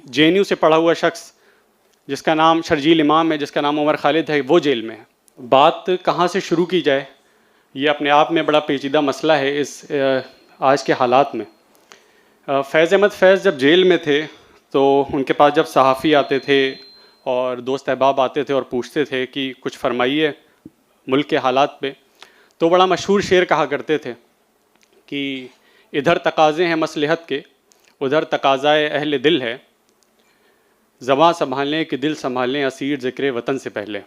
JNU से पढ़ा हुआ शख्स जिसका नाम शर्जील इमाम है, जिसका नाम उमर खालिद है, वो जेल में है। बात कहाँ से शुरू की जाए, ये अपने आप में बड़ा पेचीदा मसला है इस आज के हालात में। फैज़ अहमद फैज़ जब जेल में थे तो उनके पास जब सहाफ़ी आते थे और दोस्त अहबाब आते थे और पूछते थे कि कुछ फरमाइए मुल्क के हालात पे, तो बड़ा मशहूर शेर कहा करते थे कि इधर तकाज़े हैं मसलहत के, उधर तकाज़ाए अहले दिल है, ज़बां संभालें कि दिल संभालें असीर ज़िक्र वतन से पहले।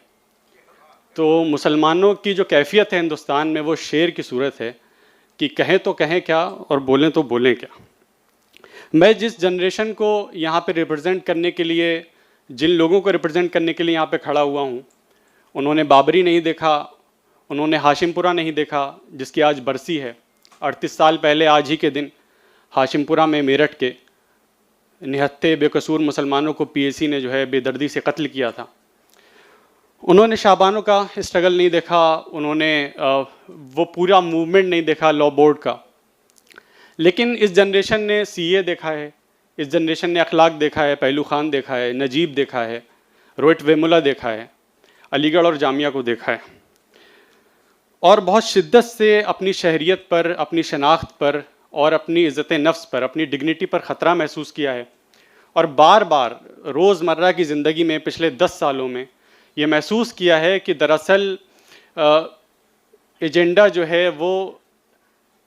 तो मुसलमानों की जो कैफियत है हिंदुस्तान में वो शेर की सूरत है कि कहें तो कहें क्या और बोलें तो बोलें क्या। मैं जिस जनरेशन को यहाँ पे रिप्रेजेंट करने के लिए, जिन लोगों को रिप्रेजेंट करने के लिए यहाँ पे खड़ा हुआ हूँ, उन्होंने बाबरी नहीं देखा, उन्होंने हाशिमपुरा नहीं देखा जिसकी आज बरसी है। 38 साल पहले आज ही के दिन हाशिमपुरा में मेरठ के निहत्ते बेकसूर मुसलमानों को पीएसी ने जो है बेदर्दी से कत्ल किया था। उन्होंने शाबानों का स्ट्रगल नहीं देखा, उन्होंने वो पूरा मूवमेंट नहीं देखा लॉ बोर्ड का। लेकिन इस जनरेशन ने सीए देखा है, इस जनरेशन ने अखलाक देखा है, पहलू खान देखा है, नजीब देखा है, रोहित वेमुला देखा है, अलीगढ़ और जामिया को देखा है, और बहुत शिद्दत से अपनी शहरियत पर, अपनी शनाख्त पर और अपनी इज़्ज़त नफ्स पर, अपनी डिग्निटी पर ख़तरा महसूस किया है। और बार बार रोज़मर्रा की ज़िंदगी में पिछले 10 सालों में ये महसूस किया है कि दरअसल एजेंडा जो है वो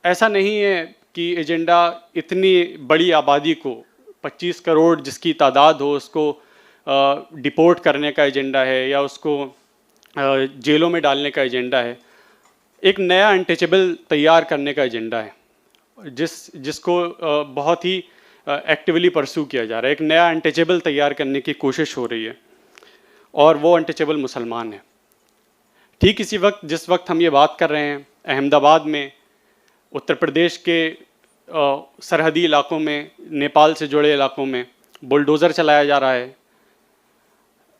ऐसा नहीं है कि एजेंडा इतनी बड़ी आबादी को, 25 करोड़ जिसकी तादाद हो, उसको डिपोर्ट करने का एजेंडा है या उसको जेलों में डालने का एजेंडा है। एक नया अनटचेबल तैयार करने का एजेंडा है जिसको बहुत ही एक्टिवली परस्यू किया जा रहा है। एक नया अनटचेबल तैयार करने की कोशिश हो रही है और वो अनटचेबल मुसलमान है। ठीक इसी वक्त जिस वक्त हम ये बात कर रहे हैं, अहमदाबाद में, उत्तर प्रदेश के सरहदी इलाकों में, नेपाल से जुड़े इलाकों में बुलडोज़र चलाया जा रहा है,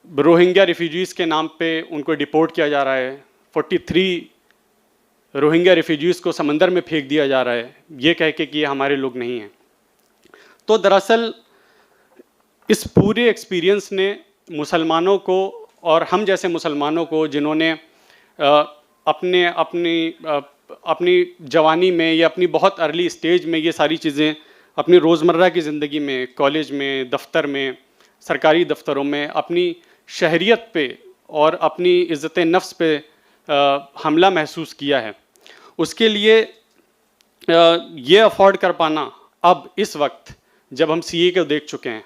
रोहिंग्या रिफ्यूजीज़ के नाम पे उनको डिपोर्ट किया जा रहा है, 43 रोहिंग्या रिफ्यूजीज़ को समंदर में फेंक दिया जा रहा है, ये कह के कि ये हमारे लोग नहीं हैं। तो दरअसल इस पूरे एक्सपीरियंस ने मुसलमानों को और हम जैसे मुसलमानों को, जिन्होंने अपनी जवानी में या अपनी बहुत अर्ली स्टेज में ये सारी चीज़ें अपनी रोज़मर्रा की ज़िंदगी में, कॉलेज में, दफ्तर में, सरकारी दफ्तरों में अपनी शहरियत पे और अपनी इज़्ज़त नफ्स पे हमला महसूस किया है, उसके लिए ये अफोर्ड कर पाना अब इस वक्त जब हम सीए को देख चुके हैं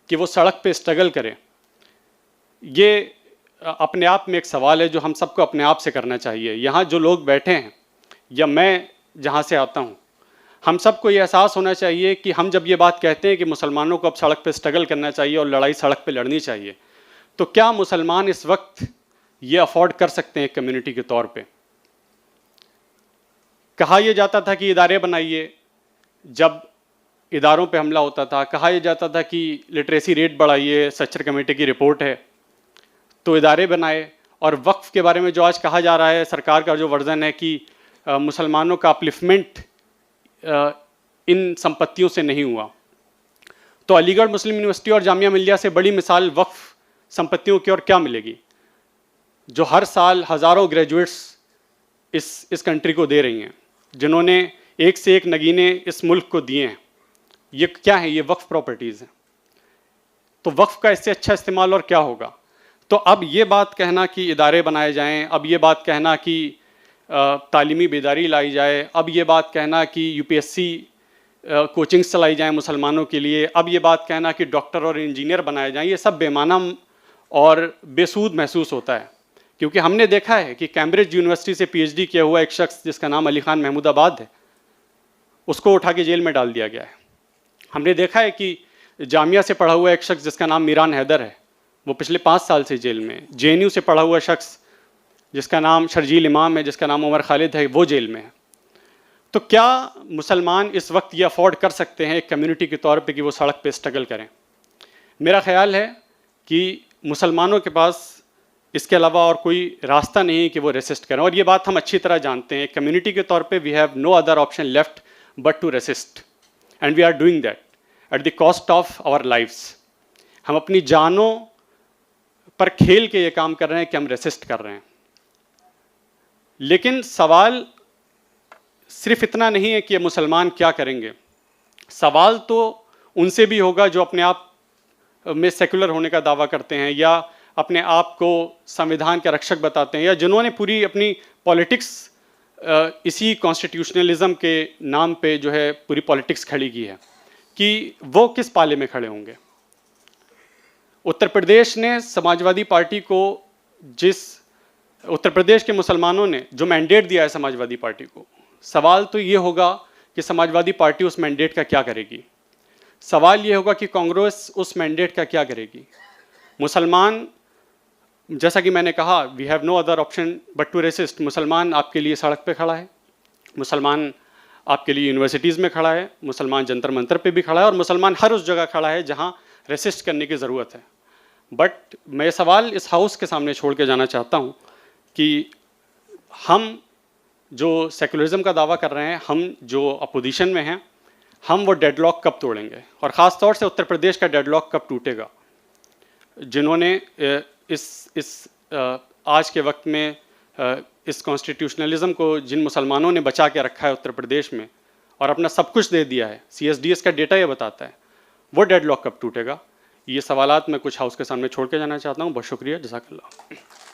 कि वो सड़क पे स्ट्रगल करें, ये अपने आप में एक सवाल है जो हम सबको अपने आप से करना चाहिए। यहाँ जो लोग बैठे हैं या मैं जहाँ से आता हूँ, हम सबको ये एहसास होना चाहिए कि हम जब ये बात कहते हैं कि मुसलमानों को अब सड़क पे स्ट्रगल करना चाहिए और लड़ाई सड़क पे लड़नी चाहिए, तो क्या मुसलमान इस वक्त ये अफोर्ड कर सकते हैं एक कम्युनिटी के तौर पे? कहा यह जाता था कि इदारे बनाइए, जब इदारों पे हमला होता था कहा यह जाता था कि लिटरेसी रेट बढ़ाइए, सच्चर कमेटी की रिपोर्ट है, तो इदारे बनाए। और वक्फ के बारे में जो आज कहा जा रहा है, सरकार का जो वर्जन है कि मुसलमानों का अपलिफ्टमेंट इन संपत्तियों से नहीं हुआ, तो अलीगढ़ मुस्लिम यूनिवर्सिटी और जामिया मिल्लिया से बड़ी मिसाल वक्फ संपत्तियों की और क्या मिलेगी, जो हर साल हज़ारों ग्रेजुएट्स इस कंट्री को दे रही हैं, जिन्होंने एक से एक नगीने इस मुल्क को दिए हैं। ये क्या है? ये वक्फ प्रॉपर्टीज़ हैं। तो वक्फ का इससे अच्छा इस्तेमाल और क्या होगा? तो अब ये बात कहना कि इदारे बनाए जाएं, अब ये बात कहना कि तालीमी बेदारी लाई जाए, अब ये बात कहना कि यूपीएससी कोचिंग्स चलाई जाएं मुसलमानों के लिए, अब ये बात कहना कि डॉक्टर और इंजीनियर बनाए जाएं, ये सब बेमाना और बेसूद महसूस होता है। क्योंकि हमने देखा है कि कैम्ब्रिज यूनिवर्सिटी से पीएचडी किया हुआ एक शख्स जिसका नाम अली खान महमूदाबाद है, उसको उठा के जेल में डाल दिया गया है। हमने देखा है कि जामिया से पढ़ा हुआ एक शख्स जिसका नाम मीरान हैदर है, वो पिछले 5 साल से जेल में। जेएनयू से पढ़ा हुआ शख्स जिसका नाम शर्जील इमाम है, जिसका नाम उमर खालिद है, वो जेल में है। तो क्या मुसलमान इस वक्त ये अफोर्ड कर सकते हैं एक कम्युनिटी के तौर पे कि वो सड़क पे स्ट्रगल करें? मेरा ख्याल है कि मुसलमानों के पास इसके अलावा और कोई रास्ता नहीं है कि वो रेसिस्ट करें, और ये बात हम अच्छी तरह जानते हैं। कम्युनिटी के तौर पे we have no other option left but to resist, and we are doing that at the cost of our lives. हम अपनी जानों पर खेल के ये काम कर रहे हैं कि हम रेसिस्ट कर रहे हैं। लेकिन सवाल सिर्फ इतना नहीं है कि ये मुसलमान क्या करेंगे, सवाल तो उनसे भी होगा जो अपने आप में सेकुलर होने का दावा करते हैं या अपने आप को संविधान के रक्षक बताते हैं, या जिन्होंने पूरी अपनी पॉलिटिक्स इसी कॉन्स्टिट्यूशनलिज्म के नाम पे जो है पूरी पॉलिटिक्स खड़ी की है, कि वो किस पाले में खड़े होंगे। उत्तर प्रदेश ने समाजवादी पार्टी को, उत्तर प्रदेश के मुसलमानों ने जो मैंडेट दिया है समाजवादी पार्टी को, सवाल तो ये होगा कि समाजवादी पार्टी उस मैंडेट का क्या करेगी। सवाल ये होगा कि कांग्रेस उस मैंडेट का क्या करेगी। मुसलमान, जैसा कि मैंने कहा, we have no other option but to resist. मुसलमान आपके लिए सड़क पे खड़ा है, मुसलमान आपके लिए यूनिवर्सिटीज़ में खड़ा है, मुसलमान जंतर मंतर पे भी खड़ा है, और मुसलमान हर उस जगह खड़ा है जहाँ रेसिस्ट करने की ज़रूरत है। बट मैं सवाल इस हाउस के सामने छोड़ के जाना चाहता हूँ कि हम जो सेकुलरिज्म का दावा कर रहे हैं, हम जो अपोजिशन में हैं, हम वो डेडलॉक कब तोड़ेंगे, और ख़ास तौर से उत्तर प्रदेश का डेडलॉक कब टूटेगा। जिन्होंने इस आज के वक्त में इस कॉन्स्टिट्यूशनलिज्म को, जिन मुसलमानों ने बचा के रखा है उत्तर प्रदेश में और अपना सब कुछ दे दिया है, CSDS का डेटा ये बताता है, वो डेडलॉक कब टूटेगा। ये सवालात मैं कुछ हाउस के सामने छोड़ के जाना चाहता हूँ। बहुत शुक्रिया, जज़ाकल्लाह।